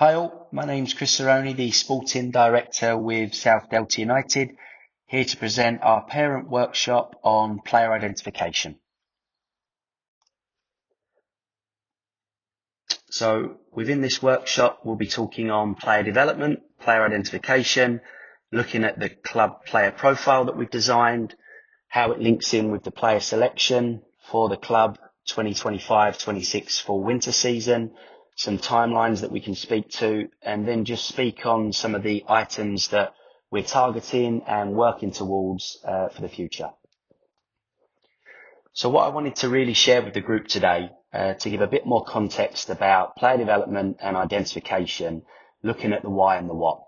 Hi all, my name's Chris Cerroni, the Sporting Director with South Delta United, here to present our parent workshop on player identification. So within this workshop, we'll be talking on player development, player identification, looking at the club player profile that we've designed, how it links in with the player selection for the club 2025-26 fall winter season, some timelines that we can speak to, and then just speak on some of the items that we're targeting and working towards for the future. So what I wanted to really share with the group today, to give a bit more context about player development and identification, looking at the why and the what.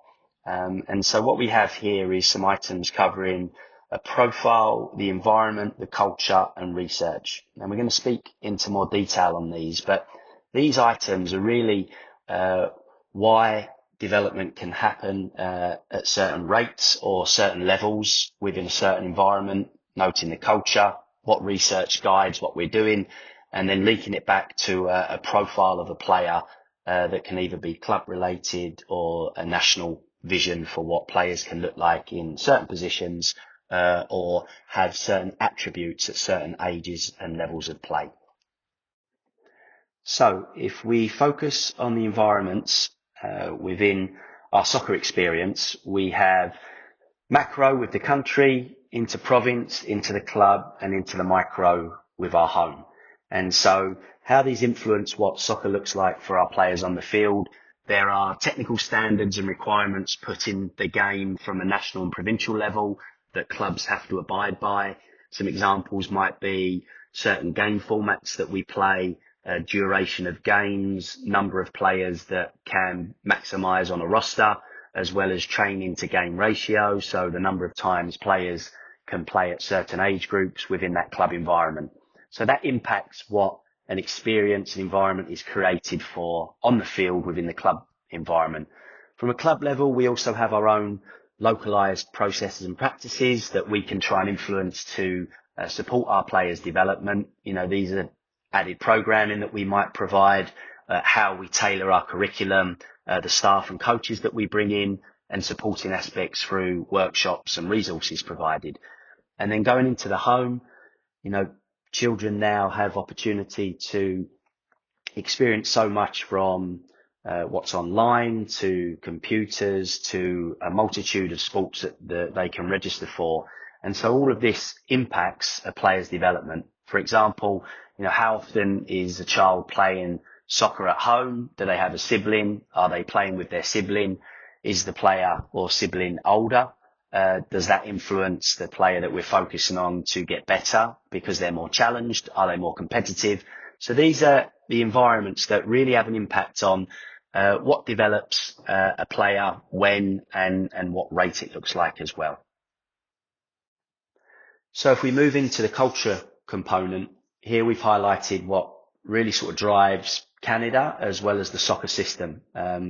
And so what we have here is some items covering a profile, the environment, the culture and research. And we're going to speak into more detail on these, but these items are really why development can happen at certain rates or certain levels within a certain environment, noting the culture, what research guides what we're doing, and then linking it back to a profile of a player that can either be club related or a national vision for what players can look like in certain positions or have certain attributes at certain ages and levels of play. So if we focus on the environments within our soccer experience, we have macro with the country, into province, into the club, and into the micro with our home. And so how these influence what soccer looks like for our players on the field. There are technical standards and requirements put in the game from a national and provincial level that clubs have to abide by. Some examples might be certain game formats that we play, duration of games, number of players that can maximise on a roster, as well as training to game ratio, so the number of times players can play at certain age groups within that club environment. So that impacts what an experience and environment is created for on the field within the club environment. From a club level, we also have our own localised processes and practices that we can try and influence to support our players' development. You know, these are added programming that we might provide, how we tailor our curriculum, the staff and coaches that we bring in, and supporting aspects through workshops and resources provided. And then going into the home, you know, children now have opportunity to experience so much from what's online to computers to a multitude of sports that they can register for. And so all of this impacts a player's development. For example, you know, how often is a child playing soccer at home? Do they have a sibling? Are they playing with their sibling? Is the player or sibling older? Does that influence the player that we're focusing on to get better because they're more challenged? Are they more competitive? So these are the environments that really have an impact on what develops a player, when and what rate it looks like as well. So if we move into the culture component, here we've highlighted what really sort of drives Canada as well as the soccer system,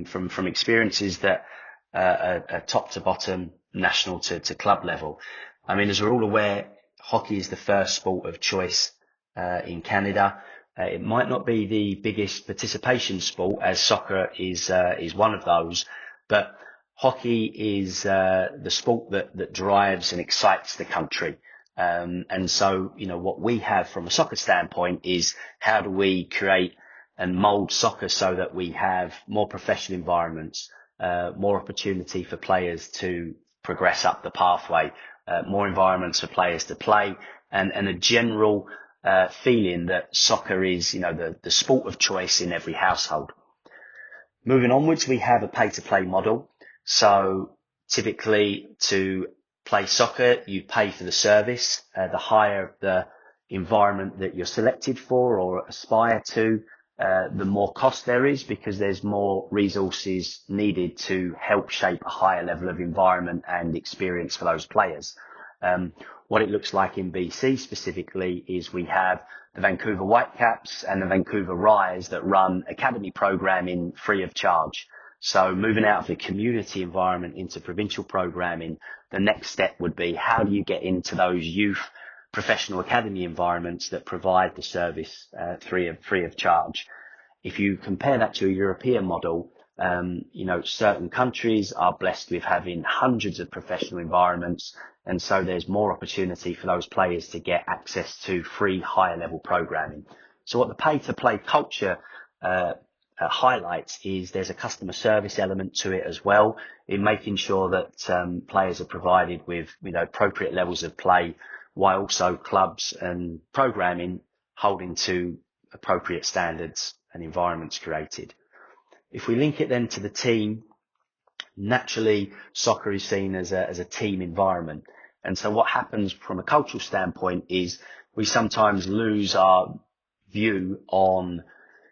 from experiences that are top to bottom, national to club level. I mean, as we're all aware, hockey is the first sport of choice in Canada. It might not be the biggest participation sport, as soccer is one of those, but hockey is the sport that drives and excites the country. And so, you know, what we have from a soccer standpoint is how do we create and mould soccer so that we have more professional environments, more opportunity for players to progress up the pathway, more environments for players to play, and a general feeling that soccer is, you know, the sport of choice in every household. Moving onwards, we have a pay-to-play model. So typically to play soccer, you pay for the service. The higher the environment that you're selected for or aspire to, the more cost there is because there's more resources needed to help shape a higher level of environment and experience for those players. What it looks like in BC specifically is we have the Vancouver Whitecaps and the Vancouver Rise that run academy programming free of charge. So moving out of the community environment into provincial programming, the next step would be how do you get into those youth professional academy environments that provide the service free of charge. If you compare that to a European model, Certain countries are blessed with having hundreds of professional environments, and so there's more opportunity for those players to get access to free higher level programming. So what the pay to play culture highlights is there's a customer service element to it as well, in making sure that players are provided with appropriate levels of play, while also clubs and programming holding to appropriate standards and environments created. If we link it then to the team, naturally soccer is seen as a team environment. And so what happens from a cultural standpoint is we sometimes lose our view on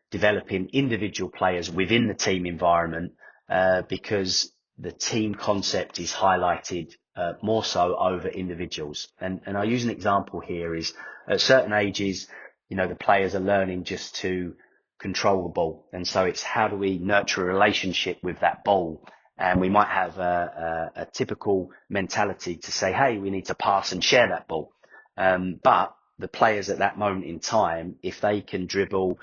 developing individual players within the team environment because the team concept is highlighted more so over individuals. And I use an example here is at certain ages, the players are learning just to control the ball. And so it's how do we nurture a relationship with that ball? And we might have a typical mentality to say, hey, we need to pass and share that ball. But the players at that moment in time, if they can dribble,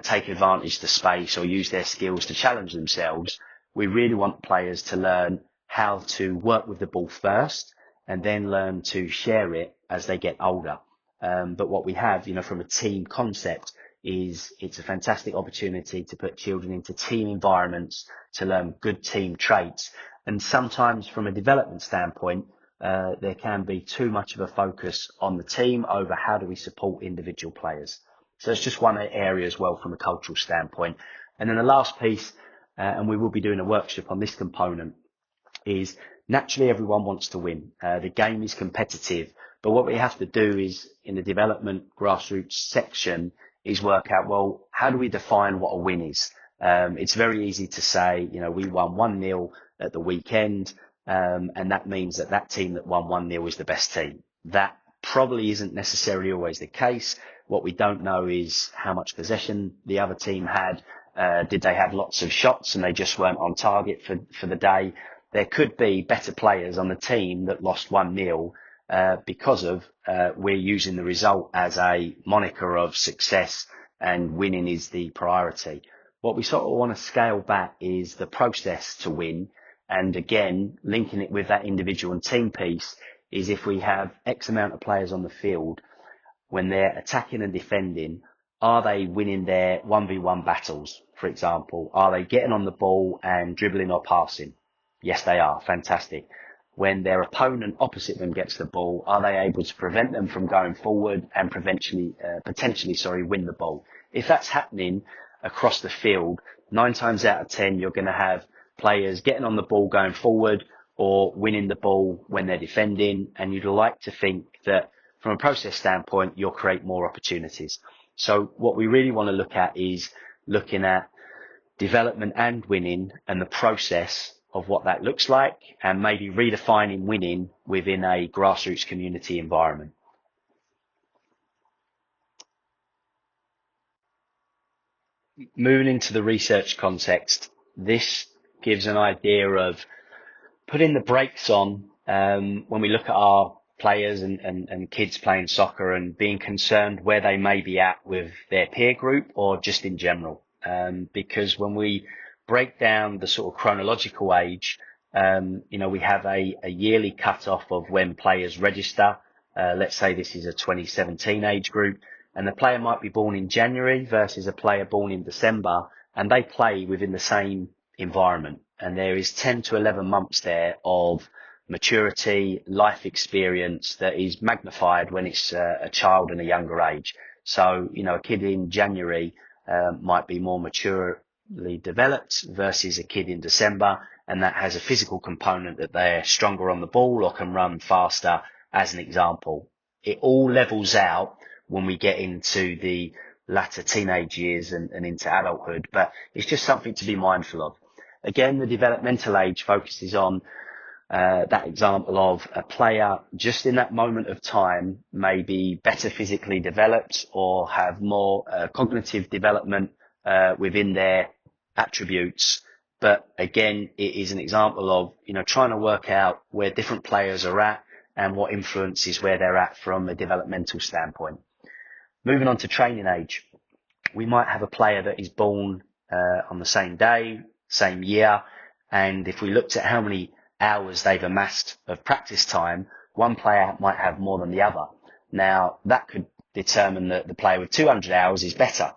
take advantage of the space or use their skills to challenge themselves, we really want players to learn how to work with the ball first and then learn to share it as they get older. But what we have, from a team concept is it's a fantastic opportunity to put children into team environments to learn good team traits. And sometimes from a development standpoint, there can be too much of a focus on the team over how do we support individual players. So it's just one area as well from a cultural standpoint. And then the last piece, and we will be doing a workshop on this component, is naturally everyone wants to win. The game is competitive, but what we have to do is in the development grassroots section is work out, well, how do we define what a win is? It's very easy to say, we won 1-0 at the weekend, and that means that team that won 1-0 is the best team. That probably isn't necessarily always the case. What we don't know is how much possession the other team had. Did they have lots of shots and they just weren't on target for the day? There could be better players on the team that lost 1-0 because of we're using the result as a moniker of success and winning is the priority. What we sort of want to scale back is the process to win. And again, linking it with that individual and team piece is if we have X amount of players on the field, when they're attacking and defending, are they winning their 1v1 battles, for example? Are they getting on the ball and dribbling or passing? Yes, they are. Fantastic. When their opponent opposite them gets the ball, are they able to prevent them from going forward and potentially win the ball? If that's happening across the field, 9 times out of 10, you're going to have players getting on the ball going forward or winning the ball when they're defending. And you'd like to think that from a process standpoint, you'll create more opportunities. So what we really want to look at is looking at development and winning and the process of what that looks like, and maybe redefining winning within a grassroots community environment. Moving into the research context, this gives an idea of putting the brakes on when we look at our players and kids playing soccer and being concerned where they may be at with their peer group or just in general. Because when we break down the sort of chronological age, we have a yearly cut-off of when players register. Let's say this is a 2017 age group, and the player might be born in January versus a player born in December, and they play within the same environment. And there is 10 to 11 months there of maturity, life experience that is magnified when it's a child and a younger age. So, a kid in January might be more maturely developed versus a kid in December, and that has a physical component that they're stronger on the ball or can run faster, as an example. It all levels out when we get into the latter teenage years and into adulthood, but it's just something to be mindful of. Again, the developmental age focuses on that example of a player just in that moment of time may be better physically developed or have more cognitive development within their attributes. But again, it is an example of, trying to work out where different players are at and what influences where they're at from a developmental standpoint. Moving on to training age, we might have a player that is born on the same day same year. And if we looked at how many hours they've amassed of practice time, one player might have more than the other. Now, that could determine that the player with 200 hours is better.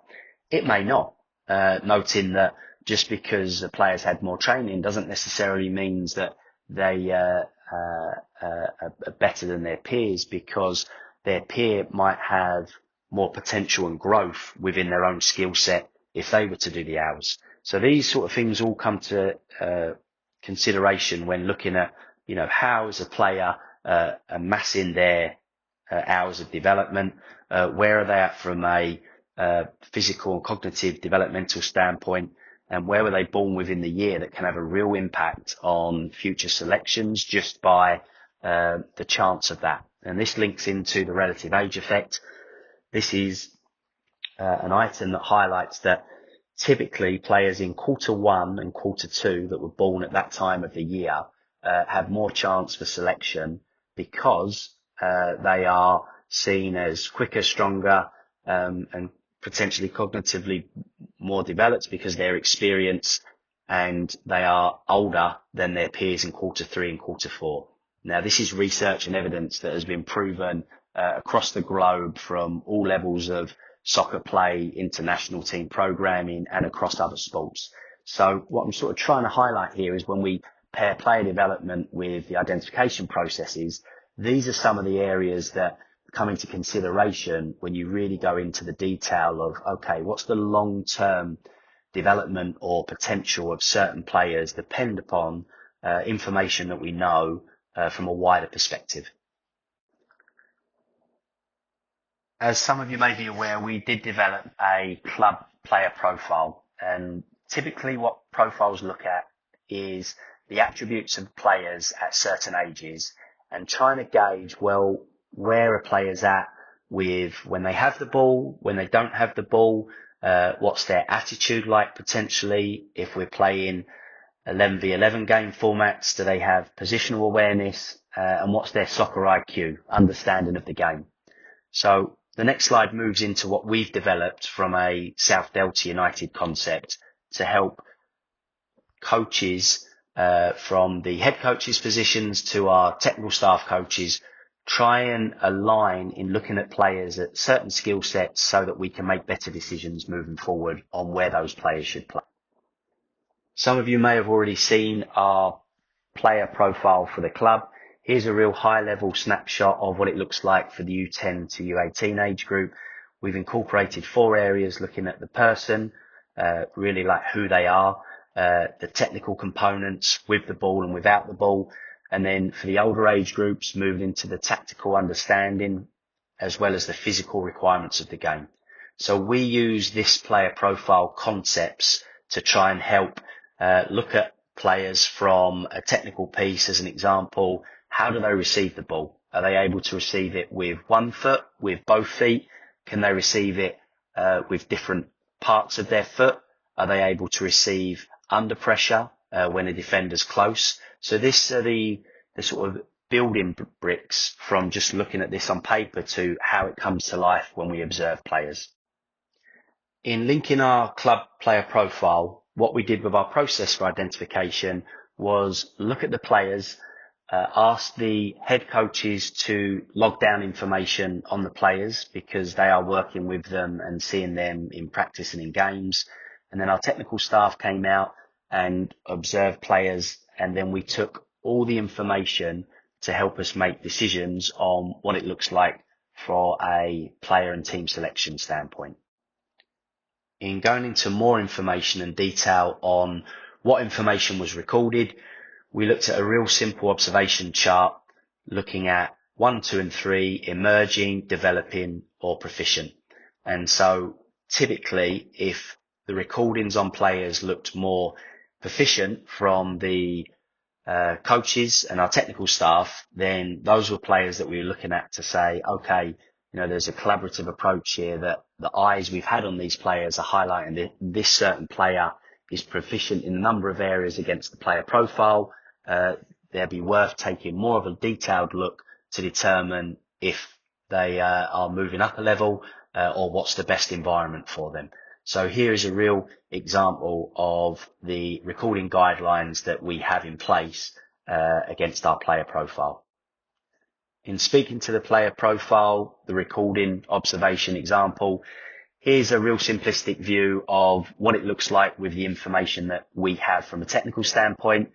It may not, noting that just because the players had more training doesn't necessarily mean that they are better than their peers, because their peer might have more potential and growth within their own skill set if they were to do the hours. So these sort of things all come to consideration when looking at, how is a player amassing their hours of development, where are they at from a physical and cognitive developmental standpoint, and where were they born within the year that can have a real impact on future selections just by the chance of that. And this links into the relative age effect. This is an item that highlights that typically players in quarter 1 and quarter 2 that were born at that time of the year have more chance for selection, because they are seen as quicker, stronger, and potentially cognitively more developed because they're experienced, and they are older than their peers in quarter 3 and quarter 4. Now, this is research and evidence that has been proven across the globe from all levels of soccer play, international team programming, and across other sports. So what I'm sort of trying to highlight here is when we pair player development with the identification processes, these are some of the areas that come into consideration when you really go into the detail of, okay, what's the long-term development or potential of certain players depend upon information that we know from a wider perspective. As some of you may be aware, we did develop a club player profile, and typically what profiles look at is the attributes of players at certain ages and trying to gauge, well, where are players at with when they have the ball, when they don't have the ball, what's their attitude like potentially, if we're playing 11v11 game formats, do they have positional awareness, and what's their soccer IQ, understanding of the game. So the next slide moves into what we've developed from a South Delta United concept to help coaches from the head coaches positions to our technical staff coaches try and align in looking at players at certain skill sets so that we can make better decisions moving forward on where those players should play. Some of you may have already seen our player profile for the club. Here's a real high level snapshot of what it looks like for the U10 to U18 age group. We've incorporated 4 areas looking at the person, really like who they are, the technical components with the ball and without the ball. And then for the older age groups, moving into the tactical understanding as well as the physical requirements of the game. So we use this player profile concepts to try and help look at players from a technical piece. As an example, how do they receive the ball? Are they able to receive it with one foot, with both feet? Can they receive it with different parts of their foot? Are they able to receive under pressure when a defender's close? So this are the sort of building bricks from just looking at this on paper to how it comes to life when we observe players. In linking our club player profile, what we did with our process for identification was look at the players, ask the head coaches to log down information on the players because they are working with them and seeing them in practice and in games. And then our technical staff came out and observed players, and then we took all the information to help us make decisions on what it looks like for a player and team selection standpoint. In going into more information and detail on what information was recorded, we looked at a real simple observation chart looking at 1, 2, and 3, emerging, developing, or proficient. And so typically, if the recordings on players looked more proficient from the coaches and our technical staff, then those were players that we were looking at to say, okay, there's a collaborative approach here that the eyes we've had on these players are highlighting that this certain player is proficient in a number of areas against the player profile. They'd be worth taking more of a detailed look to determine if they are moving up a level or what's the best environment for them. So here is a real example of the recording guidelines that we have in place against our player profile. In speaking to the player profile, the recording observation example, here's a real simplistic view of what it looks like with the information that we have from a technical standpoint.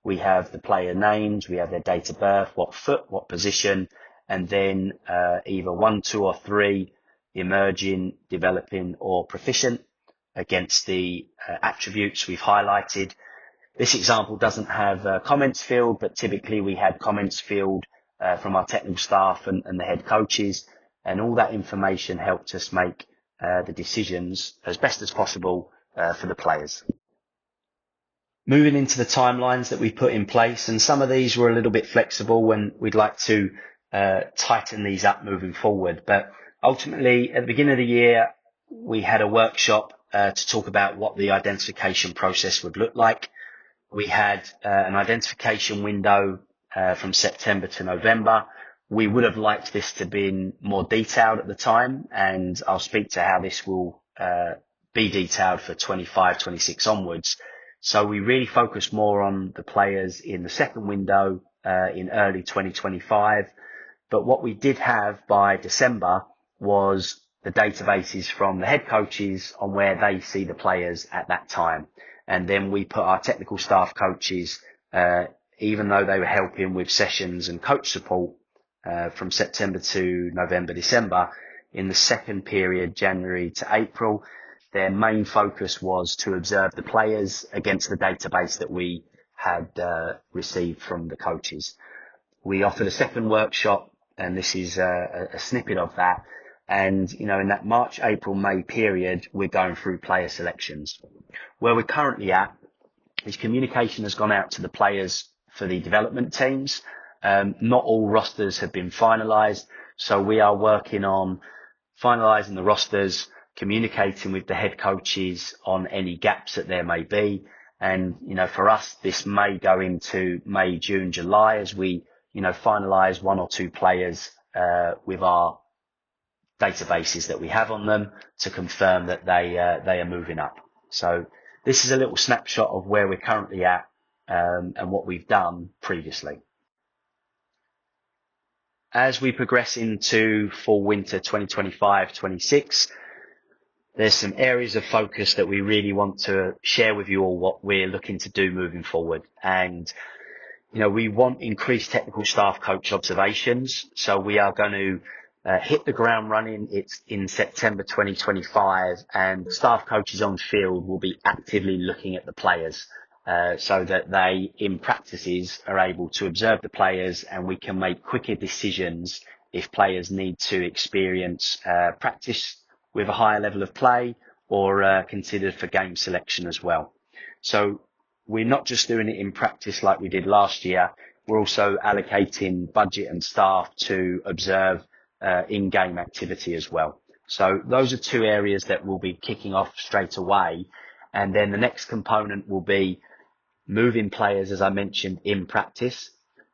We have the player names, we have their date of birth, what foot, what position, and then either 1, 2, or 3 emerging, developing, or proficient against the attributes we've highlighted. This example doesn't have a comments field, but typically we had comments field from our technical staff and the head coaches, and all that information helped us make the decisions as best as possible for the players. Moving into the timelines that we put in place, and some of these were a little bit flexible and we'd like to tighten these up moving forward. But ultimately, at the beginning of the year, we had a workshop to talk about what the identification process would look like. We had an identification window from September to November. We would have liked this to be more detailed at the time, and I'll speak to how this will be detailed for 25, 26 onwards. So we really focus more on the players in the second window in early 2025. But what we did have by December was the databases from the head coaches on where they see the players at that time. And then we put our technical staff coaches, even though they were helping with sessions and coach support from September to November, December, in the second period, January to April, their main focus was to observe the players against the database that we had received from the coaches. We offered a second workshop, and this is a snippet of that. And, in that March, April, May period, we're going through player selections. Where we're currently at is communication has gone out to the players for the development teams. Not all rosters have been finalised, so we are working on finalising the rosters, communicating with the head coaches on any gaps that there may be. And, for us, this may go into May, June, July as we, finalise 1 or 2 players with our databases that we have on them to confirm that they are moving up. So this is a little snapshot of where we're currently at and what we've done previously. As we progress into fall winter 2025-26, there's some areas of focus that we really want to share with you all what we're looking to do moving forward. And, we want increased technical staff coach observations. So we are going to hit the ground running. It's in September 2025, and staff coaches on field will be actively looking at the players so that they, in practices, are able to observe the players, and we can make quicker decisions if players need to experience practice with a higher level of play or considered for game selection as well. So we're not just doing it in practice like we did last year. We're also allocating budget and staff to observe in-game activity as well. So those are 2 areas that we'll be kicking off straight away. And then the next component will be moving players, as I mentioned, in practice.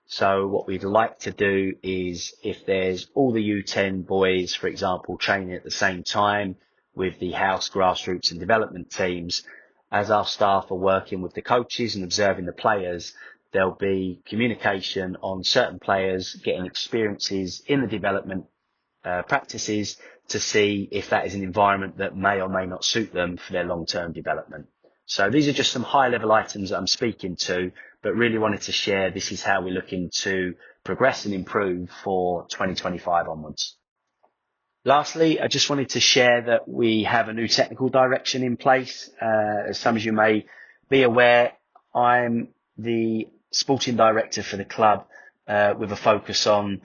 So what we'd like to do is, if there's all the U10 boys, for example, training at the same time with the house, grassroots and development teams, as our staff are working with the coaches and observing the players, there'll be communication on certain players getting experiences in the development practices to see if that is an environment that may or may not suit them for their long-term development. So these are just some high-level items that I'm speaking to, but really wanted to share this is how we're looking to progress and improve for 2025 onwards. Lastly, I just wanted to share that we have a new technical direction in place. As some of you may be aware, I'm the sporting director for the club with a focus on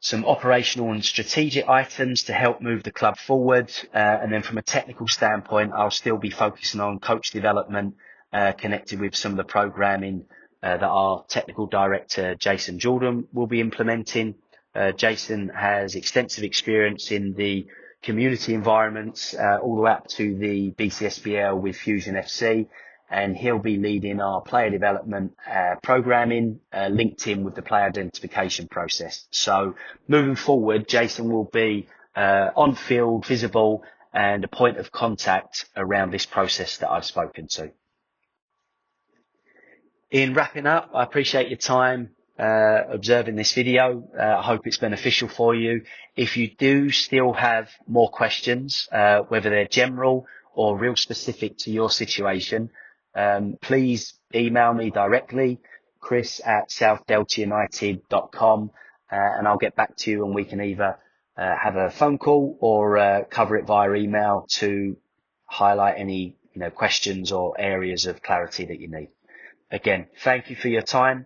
some operational and strategic items to help move the club forward. And then from a technical standpoint, I'll still be focusing on coach development, connected with some of the programming that our technical director, Jason Jordan, will be implementing. Jason has extensive experience in the community environments, all the way up to the BCSBL with Fusion FC. And he'll be leading our player development programming, linked in with the player identification process. So moving forward, Jason will be on field, visible, and a point of contact around this process that I've spoken to. In wrapping up, I appreciate your time observing this video. I hope it's beneficial for you. If you do still have more questions, whether they're general or real specific to your situation, please email me directly, chris@southdeltaunited.com, and I'll get back to you, and we can either have a phone call or cover it via email to highlight any questions or areas of clarity that you need. Again, thank you for your time,